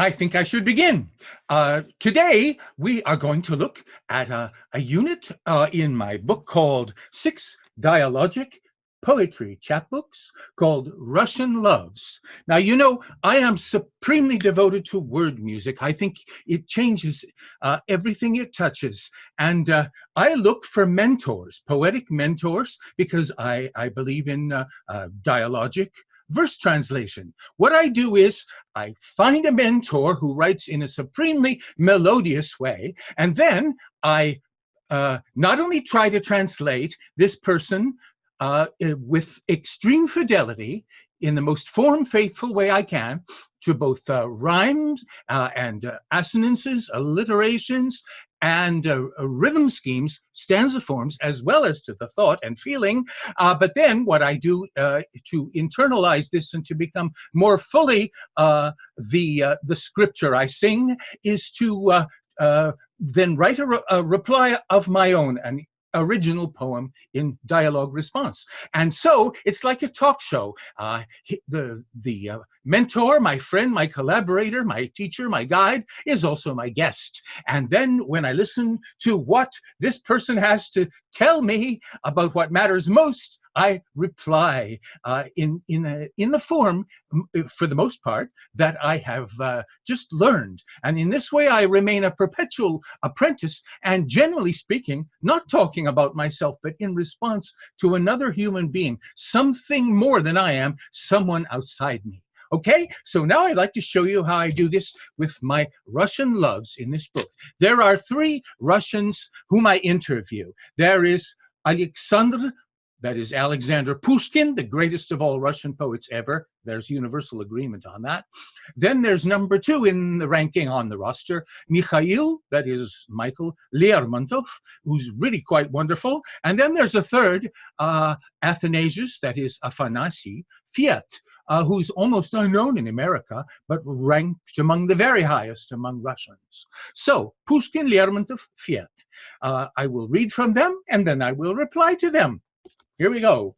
I think I should begin. Today, we are going to look at a unit in my book called Six Dialogic Poetry Chapbooks called Russian Loves. Now, you know, I am supremely devoted to word music. I think it changes everything it touches. And I look for mentors, poetic mentors, because I believe in dialogic verse translation. What I do is I find a mentor who writes in a supremely melodious way, and then I not only try to translate this person with extreme fidelity in the most form-faithful way I can to both rhymes and assonances, alliterations, and rhythm schemes, stanza forms, as well as to the thought and feeling. But then what I do to internalize this and to become more fully the scripture I sing is to then write a reply of my own, an original poem in dialogue response. And so it's like a talk show. The mentor, my friend, my collaborator, my teacher, my guide is also my guest. And then when I listen to what this person has to tell me about what matters most, I reply in the form, for the most part, that I have just learned. And in this way, I remain a perpetual apprentice, and generally speaking, not talking about myself, but in response to another human being, something more than I am, someone outside me. Okay, so now I'd like to show you how I do this with my Russian loves in this book. There are three Russians whom I interview. There is Alexander, that is Alexander Pushkin, the greatest of all Russian poets ever. There's universal agreement on that. Then there's number two in the ranking on the roster, Mikhail, that is Michael Lermontov, who's really quite wonderful. And then there's a third, Athanasius, that is Athanasius Fet, who's almost unknown in America, but ranked among the very highest among Russians. So, Pushkin, Lermontov, Fet. I will read from them, and then I will reply to them. Here we go.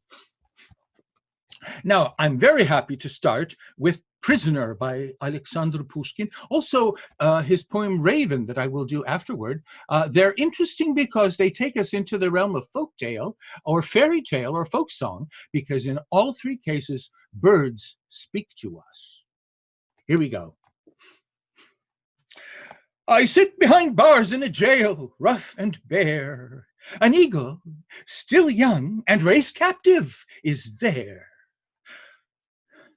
Now, I'm very happy to start with Prisoner by Alexander Pushkin. Also, his poem Raven that I will do afterward. They're interesting because they take us into the realm of folktale or fairy tale or folk song, because in all three cases, birds speak to us. Here we go. I sit behind bars in a jail, rough and bare. An eagle, still young and race captive, is there.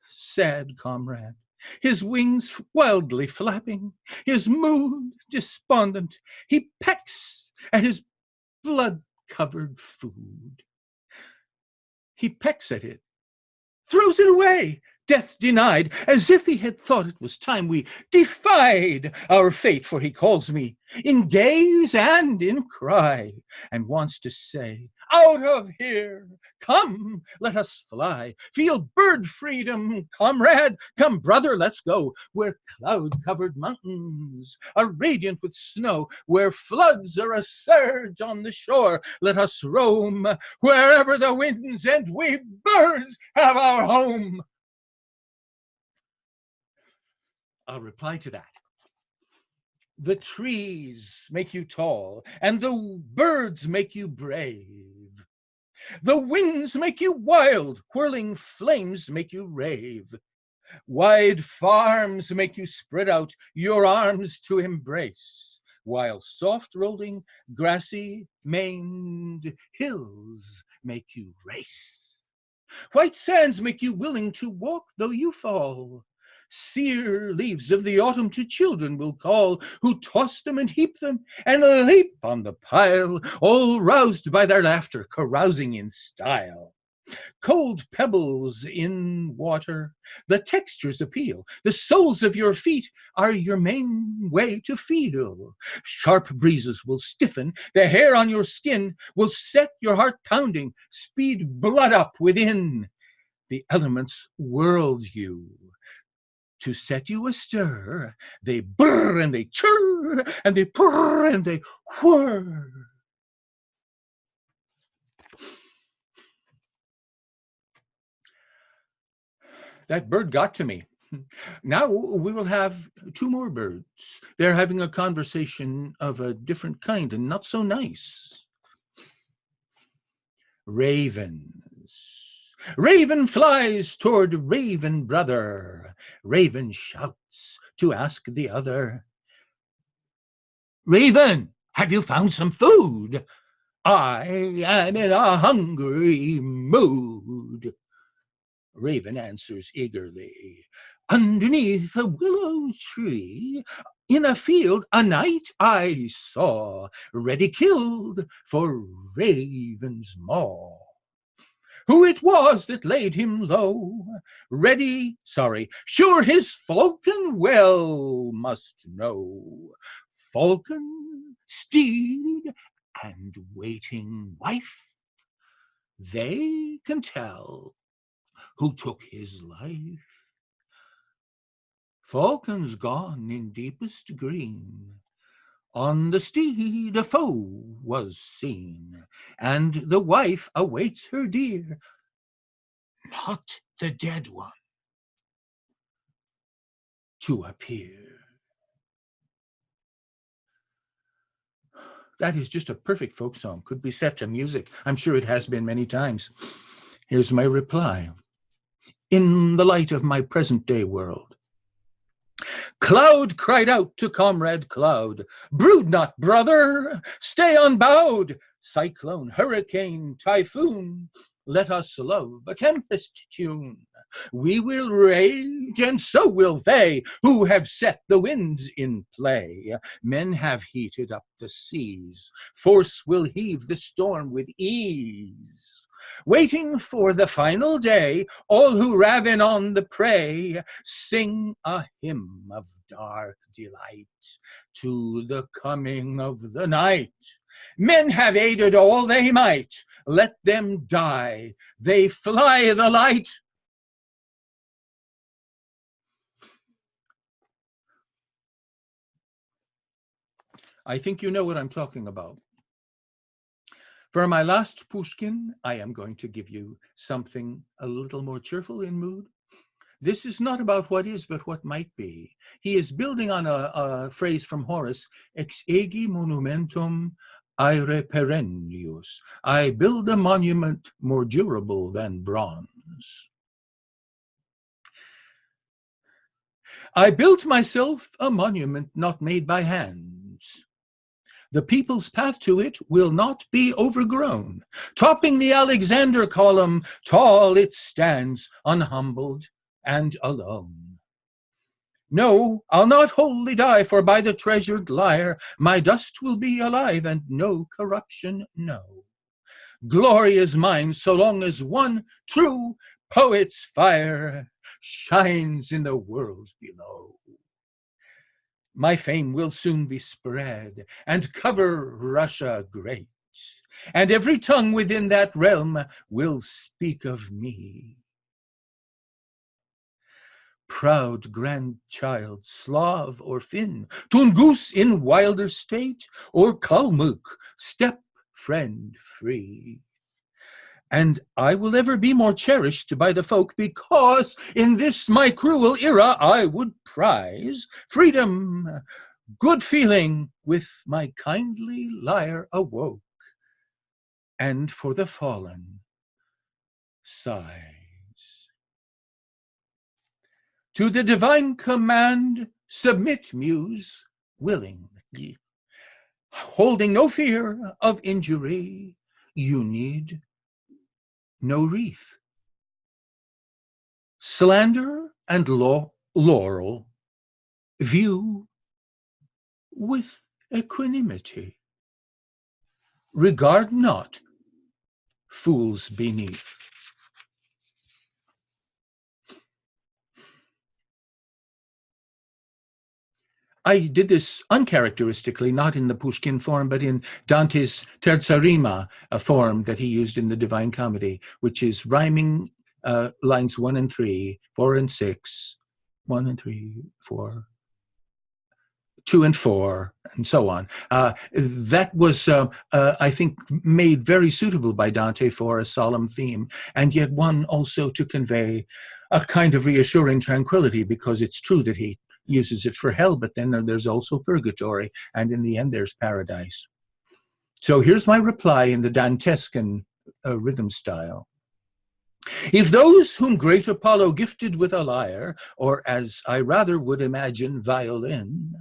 Sad comrade, his wings wildly flapping, his mood despondent, he pecks at his blood-covered food. He pecks at it, throws it away, death denied, as if he had thought it was time we defied our fate, for he calls me in gaze and in cry, and wants to say, out of here, come, let us fly, feel bird freedom, comrade, come brother, let's go, where cloud-covered mountains are radiant with snow, where floods are a surge on the shore, let us roam, wherever the winds and we birds have our home. I'll reply to that. The trees make you tall, and the birds make you brave. The winds make you wild, whirling flames make you rave. Wide farms make you spread out your arms to embrace, while soft rolling, grassy maned hills make you race. White sands make you willing to walk though you fall. Sere leaves of the autumn to children will call, who toss them and heap them and leap on the pile, all roused by their laughter, carousing in style. Cold pebbles in water, the textures appeal. The soles of your feet are your main way to feel. Sharp breezes will stiffen, the hair on your skin will set your heart pounding, speed blood up within. The elements whirled you. To set you astir, they brr and they chirr, and they purr and they whir. That bird got to me. Now we will have two more birds. They're having a conversation of a different kind and not so nice. Ravens. Raven flies toward raven brother. Raven shouts to ask the other. Raven, have you found some food? I am in a hungry mood. Raven answers eagerly. Underneath a willow tree, in a field a knight I saw, ready killed for raven's maw. Who it was that laid him low, sure his falcon well must know. Falcon, steed, and waiting wife, they can tell who took his life. Falcon's gone in deepest green, on the steed a foe was seen, and the wife awaits her dear, not the dead one, to appear. That is just a perfect folk song, could be set to music. I'm sure it has been many times. Here's my reply. In the light of my present day world, Cloud cried out to comrade Cloud, brood not, brother, stay unbowed. Cyclone, hurricane, typhoon, let us love a tempest tune. We will rage, and so will they who have set the winds in play. Men have heated up the seas, force will heave the storm with ease. Waiting for the final day, all who raven on the prey sing a hymn of dark delight to the coming of the night. Men have aided all they might, let them die, they fly the light. I think you know what I'm talking about. For my last Pushkin, I am going to give you something a little more cheerful in mood. This is not about what is, but what might be. He is building on a phrase from Horace, ex egi monumentum aere perennius. I build a monument more durable than bronze. I built myself a monument not made by hands. The people's path to it will not be overgrown. Topping the Alexander column, tall it stands, unhumbled and alone. No, I'll not wholly die, for by the treasured lyre, my dust will be alive and no corruption, no. Glory is mine so long as one true poet's fire shines in the world below. My fame will soon be spread and cover Russia great, and every tongue within that realm will speak of me. Proud grandchild, Slav or Finn, Tungus in wilder state, or Kalmuk, step friend free. And I will ever be more cherished by the folk, because in this my cruel era I would prize freedom, good feeling with my kindly lyre awoke, and for the fallen sighs. To the divine command submit, muse, willingly, holding no fear of injury. You need no wreath. Slander and laurel view with equanimity. Regard not fools beneath. I did this uncharacteristically, not in the Pushkin form, but in Dante's Terza Rima, a form that he used in the Divine Comedy, which is rhyming lines 1 and 3, 4 and 6, 1 and 3, 4, 2 and 4, and so on. That was, I think, made very suitable by Dante for a solemn theme, and yet one also to convey a kind of reassuring tranquility, because it's true that he uses it for hell, but then there's also purgatory, and in the end there's paradise. So here's my reply in the Dantescan rhythm style. If those whom great Apollo gifted with a lyre, or as I rather would imagine, violin,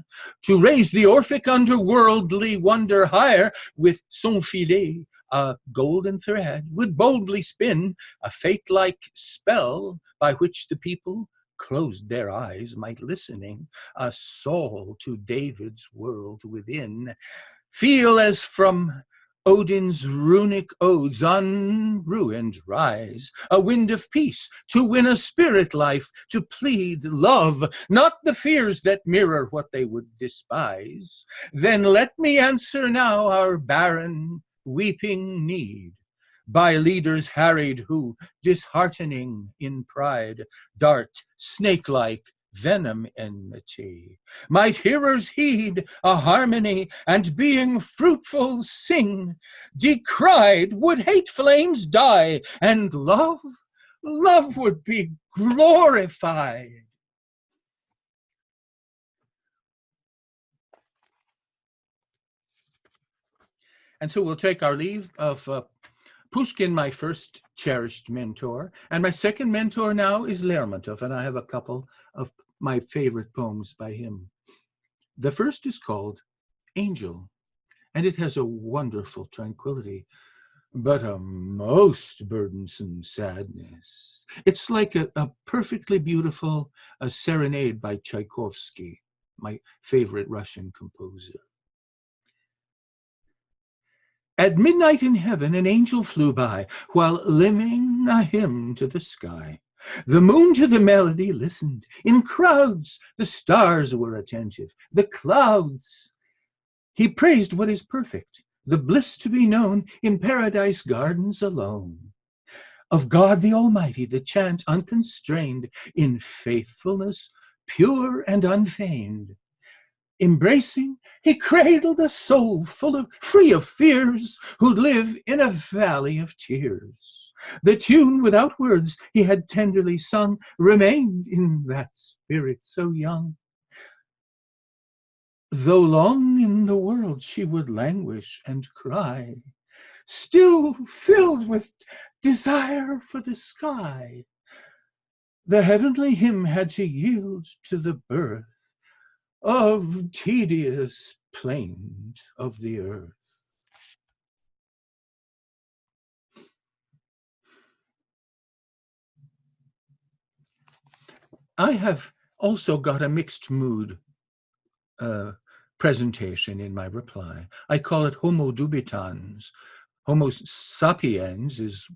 to raise the Orphic underworldly wonder higher, with son filet, a golden thread, would boldly spin a fate-like spell by which the people closed their eyes, might listening, a soul to David's world within, feel as from Odin's runic odes unruined rise, a wind of peace, to win a spirit life, to plead love, not the fears that mirror what they would despise. Then let me answer now our barren, weeping need, by leaders harried who, disheartening in pride, dart snake-like venom enmity, might hearers heed a harmony, and being fruitful sing, decried would hate flames die, and love would be glorified. And so we'll take our leave of Pushkin, my first cherished mentor, and my second mentor now is Lermontov, and I have a couple of my favorite poems by him. The first is called Angel, and it has a wonderful tranquility, but a most burdensome sadness. It's like a perfectly beautiful serenade by Tchaikovsky, my favorite Russian composer. At midnight in heaven, an angel flew by, while limning a hymn to the sky. The moon to the melody listened. In crowds, the stars were attentive. The clouds. He praised what is perfect, the bliss to be known in paradise gardens alone. Of God the Almighty, the chant unconstrained, in faithfulness pure and unfeigned. Embracing, he cradled a soul free of fears, who'd live in a valley of tears. The tune without words he had tenderly sung remained in that spirit so young. Though long in the world she would languish and cry, still filled with desire for the sky, the heavenly hymn had to yield to the birth of tedious plaint of the earth. I have also got a mixed mood presentation in my reply. I call it Homo dubitans. Homo sapiens is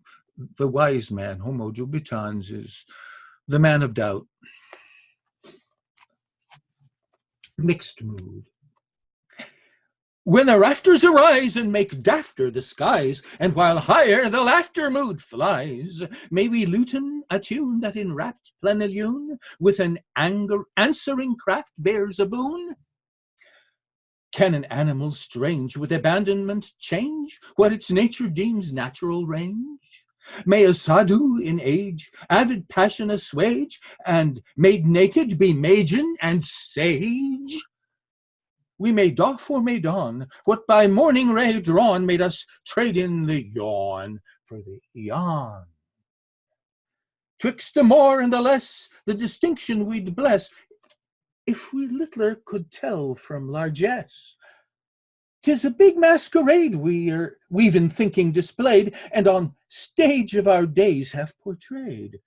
the wise man. Homo dubitans is the man of doubt. Mixed mood. When the rafters arise and make dafter the skies, and while higher the laughter mood flies, may we luten a tune that in rapt plenilune with an answering craft bears a boon? Can an animal strange with abandonment change what its nature deems natural range? May a sadhu in age avid passion assuage, and made naked be maiden and sage? We may doff or may don what by morning ray drawn made us trade in the yawn for the yawn. Twixt the more and the less, the distinction we'd bless, if we littler could tell from largesse. 'Tis a big masquerade we've in thinking displayed, and on stage of our days have portrayed.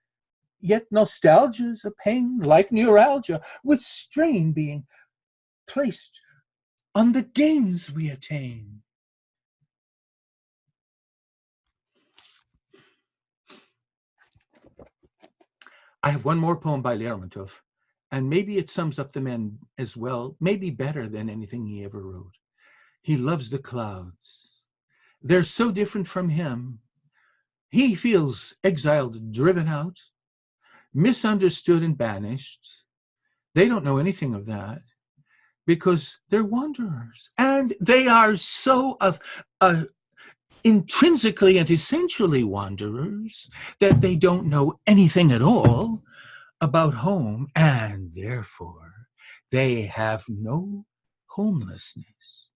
Yet nostalgia's a pain like neuralgia, with strain being placed on the gains we attain. I have one more poem by Lermontov, and maybe it sums up the men as well, maybe better than anything he ever wrote. He loves the clouds. They're so different from him. He feels exiled, driven out, misunderstood and banished. They don't know anything of that. because they're wanderers. And they are so intrinsically and essentially wanderers that they don't know anything at all about home, and therefore they have no homelessness.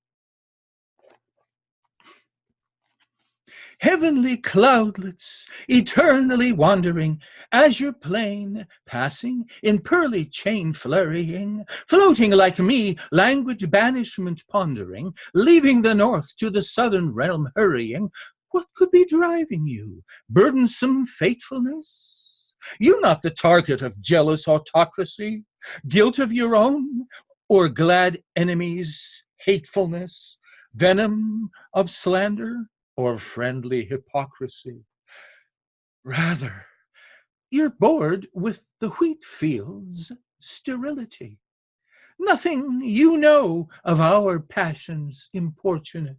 Heavenly cloudlets, eternally wandering, azure plain, passing, in pearly chain flurrying, floating like me, language banishment pondering, leaving the north to the southern realm hurrying, what could be driving you? Burdensome faithfulness? You not the target of jealous autocracy, guilt of your own, or glad enemies' hatefulness, venom of slander, or friendly hypocrisy. Rather, you're bored with the wheat field's sterility. Nothing you know of our passions importunate.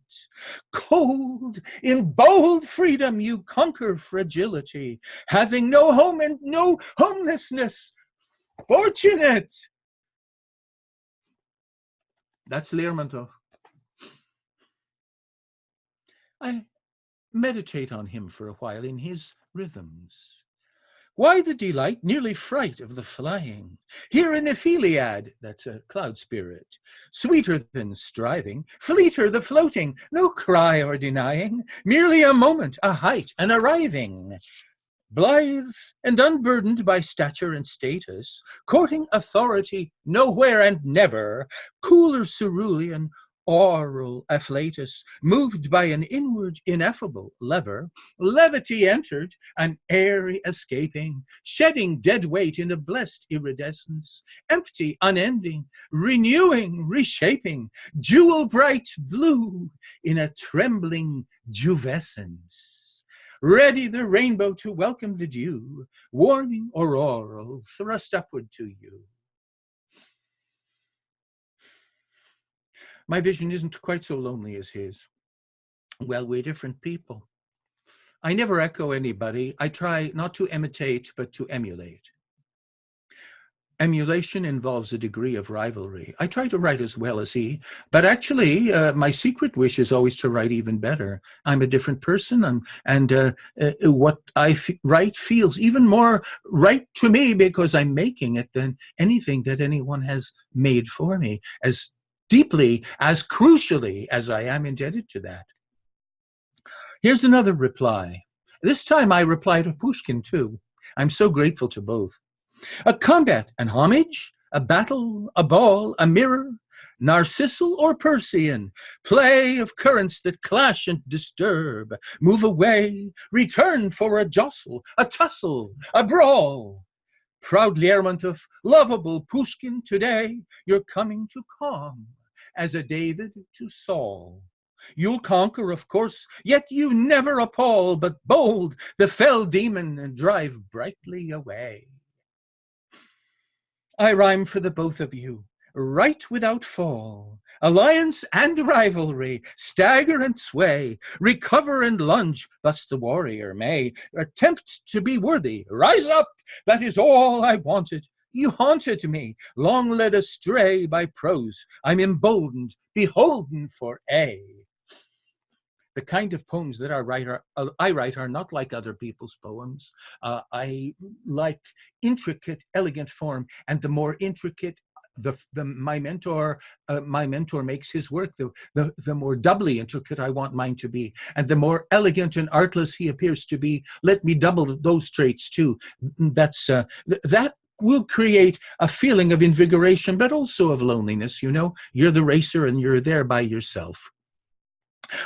Cold, in bold freedom you conquer fragility, having no home and no homelessness. Fortunate! That's Lermontov. I meditate on him for a while in his rhythms. Why the delight, nearly fright of the flying? Here in Epheliad, that's a cloud spirit, sweeter than striving, fleeter the floating, no cry or denying, merely a moment, a height, an arriving. Blithe and unburdened by stature and status, courting authority nowhere and never, cooler cerulean, oral afflatus, moved by an inward ineffable lever, levity entered, an airy escaping, shedding dead weight in a blessed iridescence, empty, unending, renewing, reshaping, jewel bright blue in a trembling juvescence. Ready the rainbow to welcome the dew, warming auroral thrust upward to you. My vision isn't quite so lonely as his. Well, we're different people. I never echo anybody. I try not to imitate, but to emulate. Emulation involves a degree of rivalry. I try to write as well as he, but actually my secret wish is always to write even better. I'm a different person, and what I write feels even more right to me because I'm making it than anything that anyone has made for me, as deeply, as crucially as I am indebted to that. Here's another reply. This time I reply to Pushkin too. I'm so grateful to both. A combat, an homage, a battle, a ball, a mirror, narcissal or Persian, play of currents that clash and disturb, move away, return for a jostle, a tussle, a brawl. Proud Lermontov, lovable Pushkin, today you're coming to calm, as a David to Saul. You'll conquer, of course, yet you never appall, but bold the fell demon and drive brightly away. I rhyme for the both of you, right without fall, alliance and rivalry, stagger and sway, recover and lunge, thus the warrior may attempt to be worthy. Rise up, that is all I wanted. You haunted me, long led astray by prose. I'm emboldened, beholden for A. The kind of poems that I write are not like other people's poems. I like intricate, elegant form, and the more intricate my mentor makes his work, the more doubly intricate I want mine to be, and the more elegant and artless he appears to be. Let me double those traits too. That will create a feeling of invigoration, but also of loneliness. You know, you're the racer and you're there by yourself.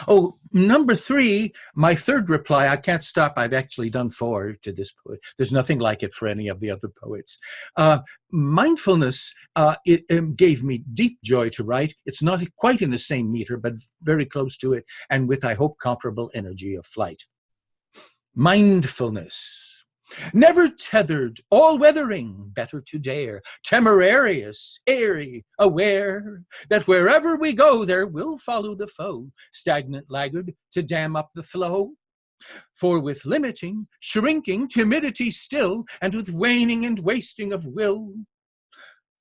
Oh, number 3, my third reply, I can't stop. I've actually done 4 to this poet. There's nothing like it for any of the other poets. Mindfulness, it gave me deep joy to write. It's not quite in the same meter, but very close to it, and with, I hope, comparable energy of flight. Mindfulness. Never tethered, all-weathering, better to dare, temerarious, airy, aware that wherever we go there will follow the foe, stagnant laggard to dam up the flow. For with limiting, shrinking, timidity still, and with waning and wasting of will,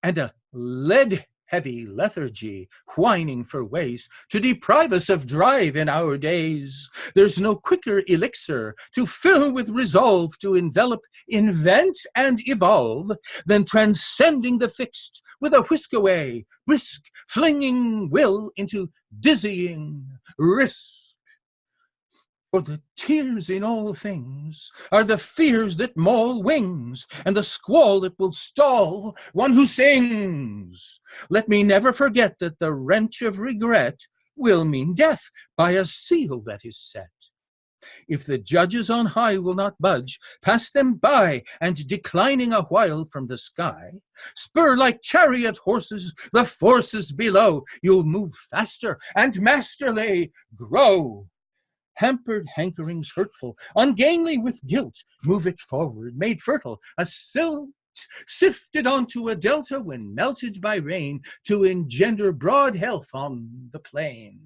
and a lead heavy lethargy, whining for ways to deprive us of drive in our days. There's no quicker elixir to fill with resolve to envelop, invent, and evolve than transcending the fixed with a whisk away, brisk, flinging will into dizzying risk. For the tears in all things are the fears that maul wings, and the squall that will stall one who sings. Let me never forget that the wrench of regret will mean death by a seal that is set. If the judges on high will not budge, pass them by, and declining a while from the sky, spur like chariot horses the forces below. You'll move faster and masterly grow. Hampered hankerings hurtful, ungainly with guilt, move it forward, made fertile, a silt sifted onto a delta when melted by rain to engender broad health on the plain.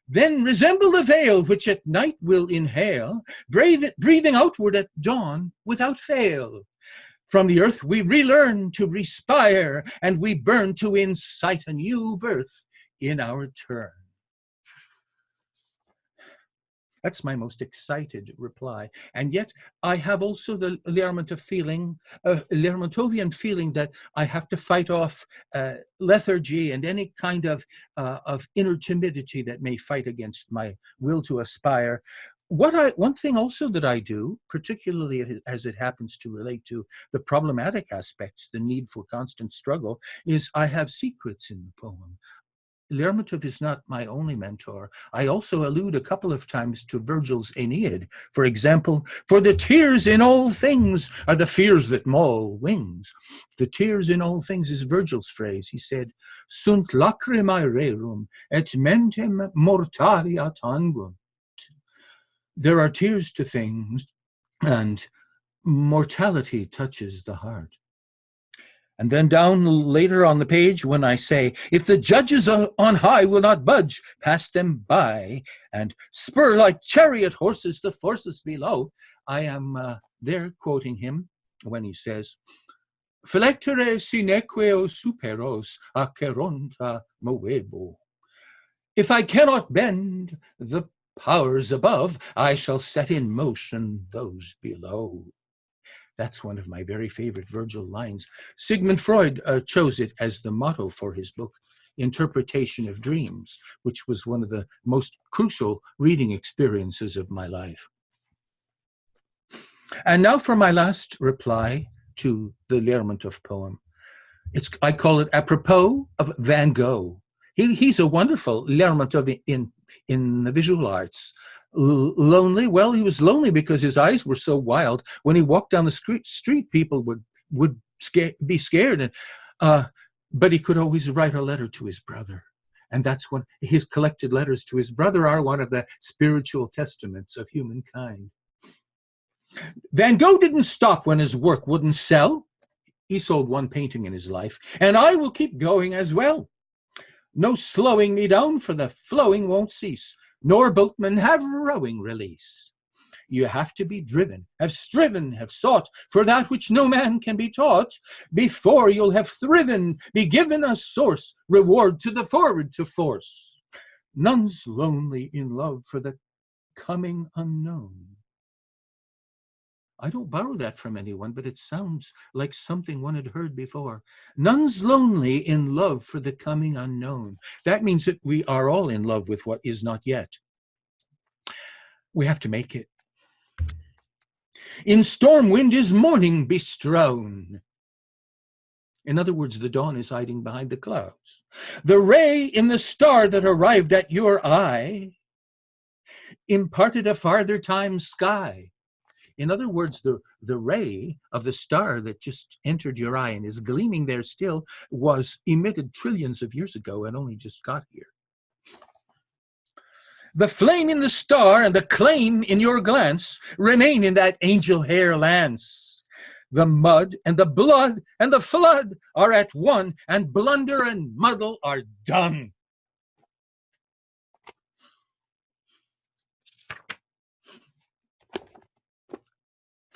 Then resemble the veil which at night will inhale, breathing outward at dawn without fail. From the earth we relearn to respire, and we burn to incite a new birth in our turn. That's my most excited reply. And yet I have also the Lermontov feeling, Lermontovian feeling that I have to fight off lethargy and any kind of inner timidity that may fight against my will to aspire. One thing also that I do, particularly as it happens to relate to the problematic aspects, the need for constant struggle, is I have secrets in the poem. Lermontov is not my only mentor. I also allude a couple of times to Virgil's Aeneid. For example, for the tears in all things are the fears that maul wings. The tears in all things is Virgil's phrase. He said, sunt lacrimae rerum et mentem mortalia tangunt. There are tears to things, and mortality touches the heart. And then down later on the page when I say, if the judges on high will not budge, pass them by, and spur like chariot horses the forces below, I am there quoting him when he says, Phillectere sinequeo superos aceronta movebo. If I cannot bend the powers above, I shall set in motion those below. That's one of my very favorite Virgil lines. Sigmund Freud chose it as the motto for his book, Interpretation of Dreams, which was one of the most crucial reading experiences of my life. And now for my last reply to the Lermontov poem. I call it apropos of Van Gogh. He's a wonderful Lermontov in the visual arts. Lonely? Well, he was lonely because his eyes were so wild. When he walked down the street, people would be scared. But he could always write a letter to his brother. And that's when his collected letters to his brother are one of the spiritual testaments of humankind. Van Gogh didn't stop when his work wouldn't sell. He sold one painting in his life, and I will keep going as well. No slowing me down, for the flowing won't cease, nor boatmen have rowing release. You have to be driven, have striven, have sought for that which no man can be taught, before you'll have thriven, be given a source, reward to the forward to force. None's lonely in love for the coming unknown. I don't borrow that from anyone, but it sounds like something one had heard before. None's lonely in love for the coming unknown. That means that we are all in love with what is not yet. We have to make it. In storm wind is morning bestrown. In other words, the dawn is hiding behind the clouds. The ray in the star that arrived at your eye imparted a farther time sky. In other words, the ray of the star that just entered your eye and is gleaming there still was emitted trillions of years ago and only just got here. The flame in the star and the claim in your glance remain in that angel hair lance. The mud and the blood and the flood are at one, and blunder and muddle are done.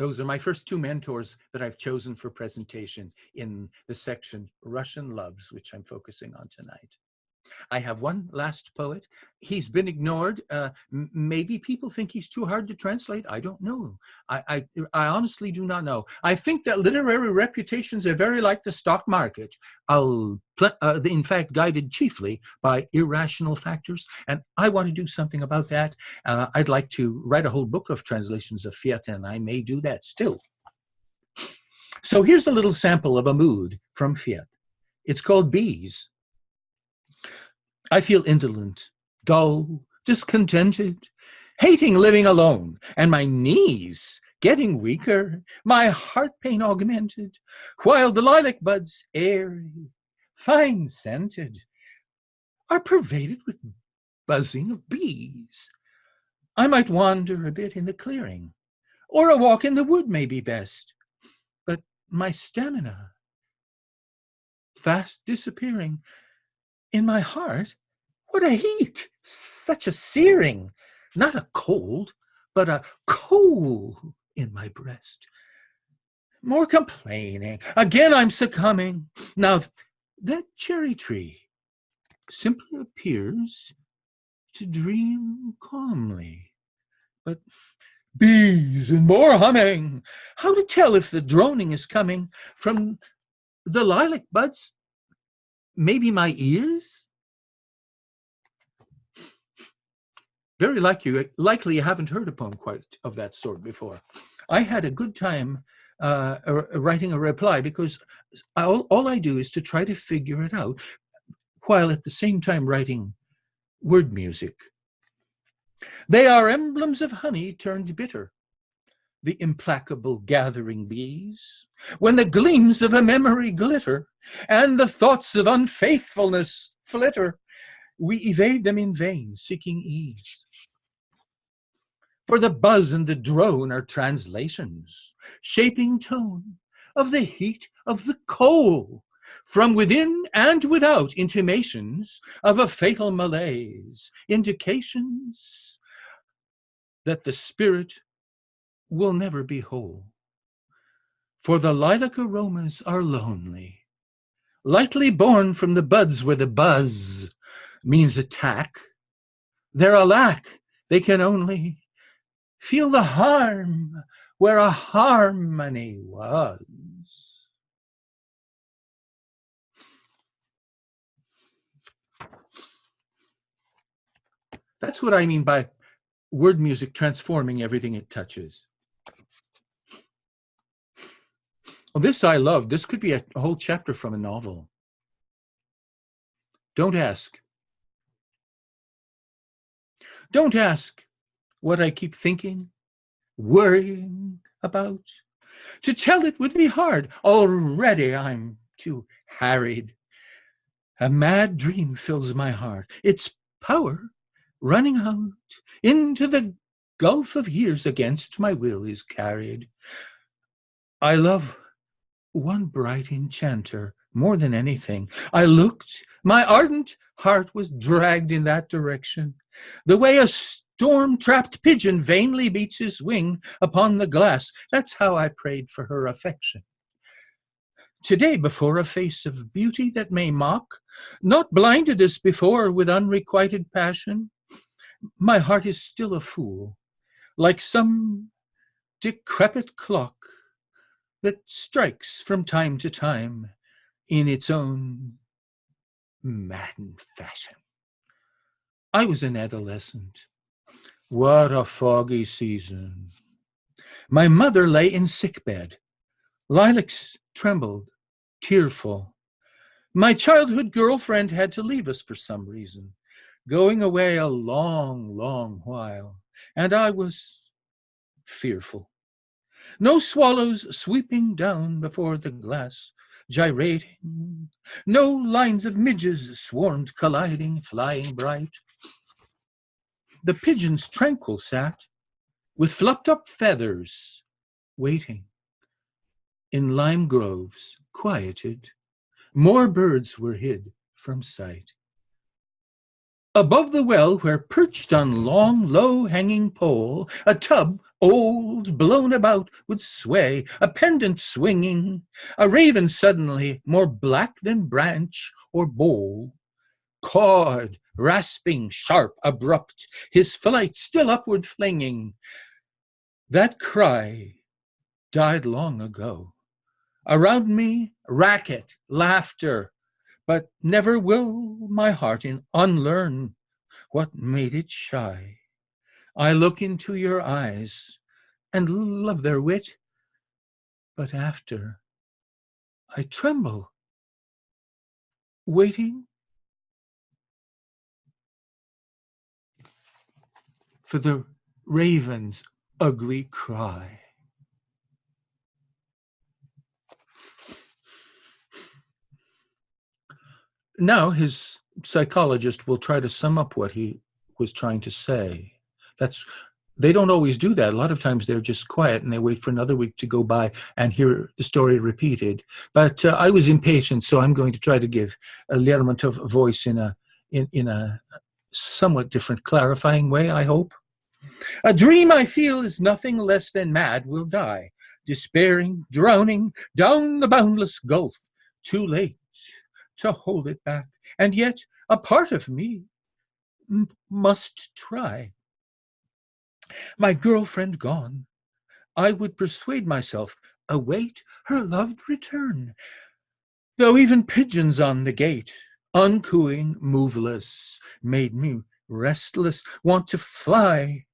Those are my first two mentors that I've chosen for presentation in the section Russian Loves, which I'm focusing on tonight. I have one last poet. He's been ignored. Maybe people think he's too hard to translate. I don't know. I honestly do not know. I think that literary reputations are very like the stock market. In fact, guided chiefly by irrational factors. And I want to do something about that. I'd like to write a whole book of translations of Fet, and I may do that still. So here's a little sample of a mood from Fet. It's called Bees. I feel indolent, dull, discontented, hating living alone, and my knees getting weaker, my heart pain augmented, while the lilac buds, airy, fine-scented, are pervaded with buzzing of bees. I might wander a bit in the clearing, or a walk in the wood may be best, but my stamina, fast disappearing, in my heart, what a heat, such a searing, not a cold, but a coal in my breast. More complaining, again I'm succumbing. Now that cherry tree simply appears to dream calmly, but bees and more humming. How to tell if the droning is coming from the lilac buds? Maybe my ears? Very likely you haven't heard a poem quite of that sort before. I had a good time writing a reply because all I do is to try to figure it out while at the same time writing word music. They are emblems of honey turned bitter, the implacable gathering bees, when the gleams of a memory glitter and the thoughts of unfaithfulness flitter, we evade them in vain, seeking ease. For the buzz and the drone are translations, shaping tone of the heat of the coal, from within and without intimations of a fatal malaise, indications that the spirit will never be whole. For the lilac aromas are lonely, lightly born from the buds where the buzz means attack. They're alack, they can only feel the harm where a harmony was. That's what I mean by word music transforming everything it touches. Well, this I love. This could be a whole chapter from a novel. Don't ask. Don't ask what I keep thinking, worrying about. To tell it would be hard. Already I'm too harried. A mad dream fills my heart. Its power running out into the gulf of years against my will is carried. I love one bright enchanter more than anything. I looked, my ardent heart was dragged in that direction, the way a storm-trapped pigeon vainly beats his wing upon the glass. That's how I prayed for her affection. Today, before a face of beauty that may mock, not blinded as before with unrequited passion, my heart is still a fool, like some decrepit clock that strikes from time to time in its own maddened fashion. I was an adolescent. What a foggy season. My mother lay in sickbed. Lilacs trembled, tearful. My childhood girlfriend had to leave us for some reason, going away a long, long while, and I was fearful. No swallows sweeping down before the glass, gyrating. No lines of midges swarmed, colliding, flying bright. The pigeons tranquil sat, with fluffed up feathers, waiting. In lime groves, quieted, more birds were hid from sight. Above the well, where perched on long, low-hanging pole, a tub old, blown about with sway, a pendant swinging, a raven suddenly more black than branch or bole, cawed, rasping, sharp, abrupt, his flight still upward flinging. That cry died long ago. Around me, racket, laughter, but never will my heart unlearn what made it shy. I look into your eyes and love their wit, but after I tremble, waiting for the raven's ugly cry. Now his psychologist will try to sum up what he was trying to say. They don't always do that. A lot of times they're just quiet and they wait for another week to go by and hear the story repeated. But I was impatient, so I'm going to try to give a Lermontov voice in a somewhat different, clarifying way, I hope. A dream I feel is nothing less than mad will die, despairing, drowning, down the boundless gulf, too late to hold it back. And yet a part of me must try. My girlfriend gone, I would persuade myself, await her loved return, though even pigeons on the gate, uncooing, moveless, made me restless, want to fly.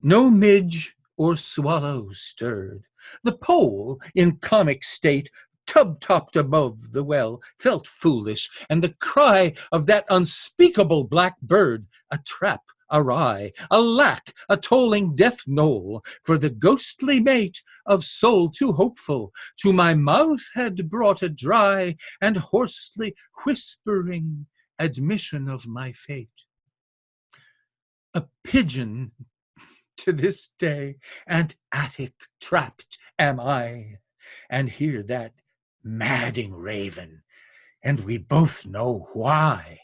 No midge or swallow stirred. The pole, in comic state, tub-topped above the well, felt foolish, and the cry of that unspeakable black bird, a trap awry, alack, a tolling death knoll, for the ghostly mate of soul too hopeful, to my mouth had brought a dry and hoarsely whispering admission of my fate. A pigeon to this day, and attic trapped am I, and hear that madding raven, and we both know why.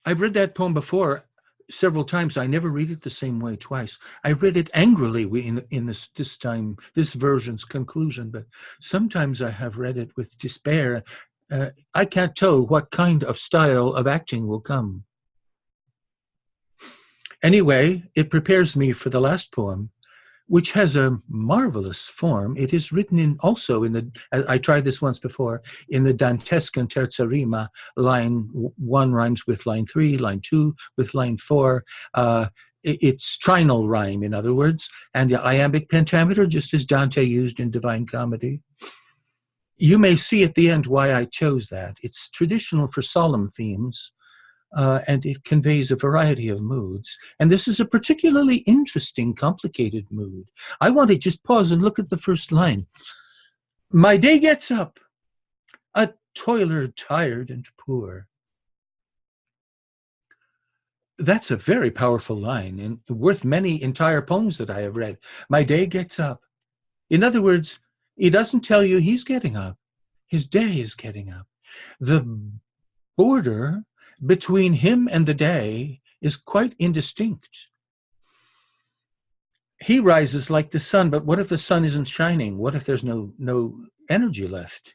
I've read that poem before several times. I never read it the same way twice. I read it angrily in this version's conclusion, but sometimes I have read it with despair. I can't tell what kind of style of acting will come. Anyway, it prepares me for the last poem, which has a marvelous form. It is written I tried this once before, in the Dantescan terza rima. Line 1 rhymes with line 3, line 2 with line 4. It's trinal rhyme, in other words, and the iambic pentameter, just as Dante used in Divine Comedy. You may see at the end why I chose that. It's traditional for solemn themes, and it conveys a variety of moods. And this is a particularly interesting, complicated mood. I want to just pause and look at the first line. My day gets up, a toiler tired and poor. That's a very powerful line and worth many entire poems that I have read. My day gets up. In other words, he doesn't tell you he's getting up. His day is getting up. The border between him and the day is quite indistinct. He rises like the sun, but what if the sun isn't shining? What if there's no energy left?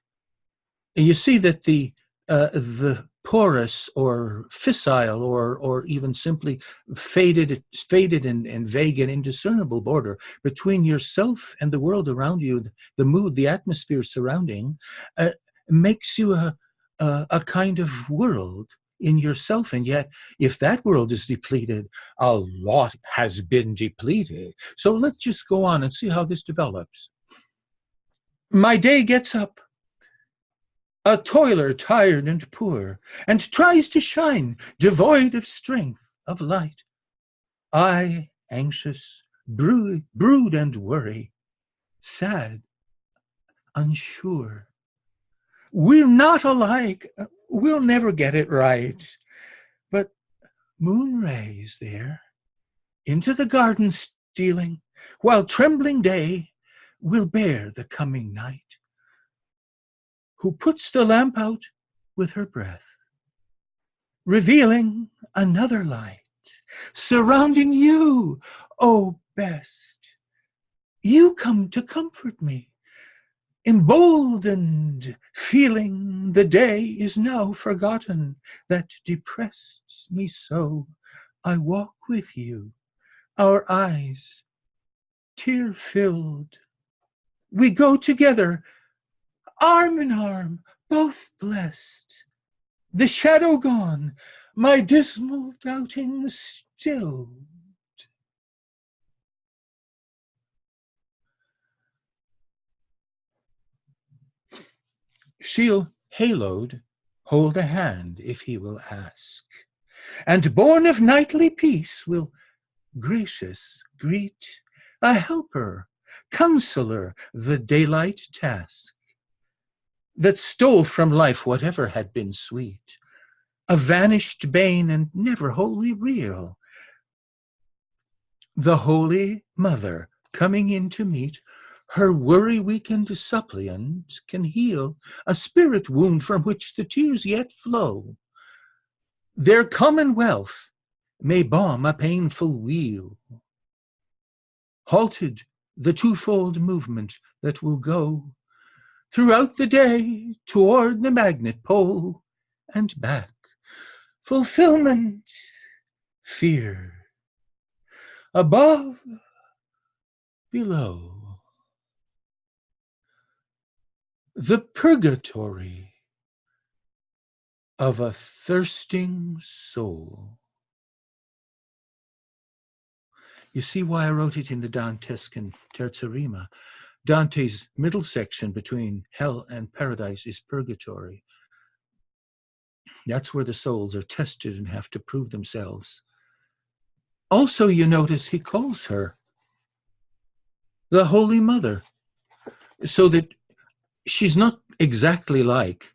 And you see that the porous or fissile or even simply faded and vague and indiscernible border between yourself and the world around you, the mood, the atmosphere surrounding, makes you a kind of world in yourself. And yet, if that world is depleted, a lot has been depleted. So let's just go on and see how this develops. My day gets up, a toiler tired and poor, and tries to shine, devoid of strength, of light. I, anxious, brood and worry, sad, unsure. We're not alike. We'll never get it right. But moon rays there, into the garden stealing, while trembling day will bear the coming night, who puts the lamp out with her breath, revealing another light, surrounding you, O best. You come to comfort me, emboldened, feeling the day is now forgotten that depressed me so. I walk with you, our eyes tear-filled. We go together, arm in arm, both blessed. The shadow gone, my dismal doubting stilled. She'll, haloed, hold a hand if he will ask, and born of knightly peace will gracious greet, a helper, counselor, the daylight task, that stole from life whatever had been sweet, a vanished bane and never wholly real. The Holy Mother, coming in to meet, her worry-weakened suppliant can heal a spirit wound from which the tears yet flow. Their commonwealth may balm a painful weal, halted the twofold movement that will go throughout the day toward the magnet pole and back. Fulfillment, fear, above, below. The purgatory of a thirsting soul. You see why I wrote it in the Dantescan terza rima. Dante's middle section between hell and paradise is purgatory. That's where the souls are tested and have to prove themselves. Also, you notice he calls her the Holy Mother, so that she's not exactly like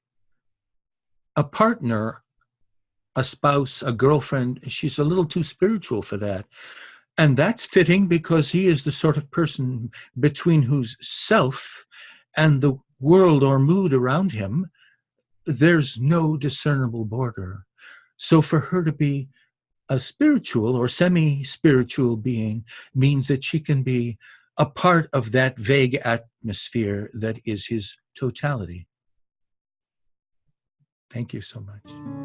a partner, a spouse, a girlfriend. She's a little too spiritual for that. And that's fitting because he is the sort of person between whose self and the world or mood around him, there's no discernible border. So for her to be a spiritual or semi-spiritual being means that she can be a part of that vague atmosphere that is his totality. Thank you so much.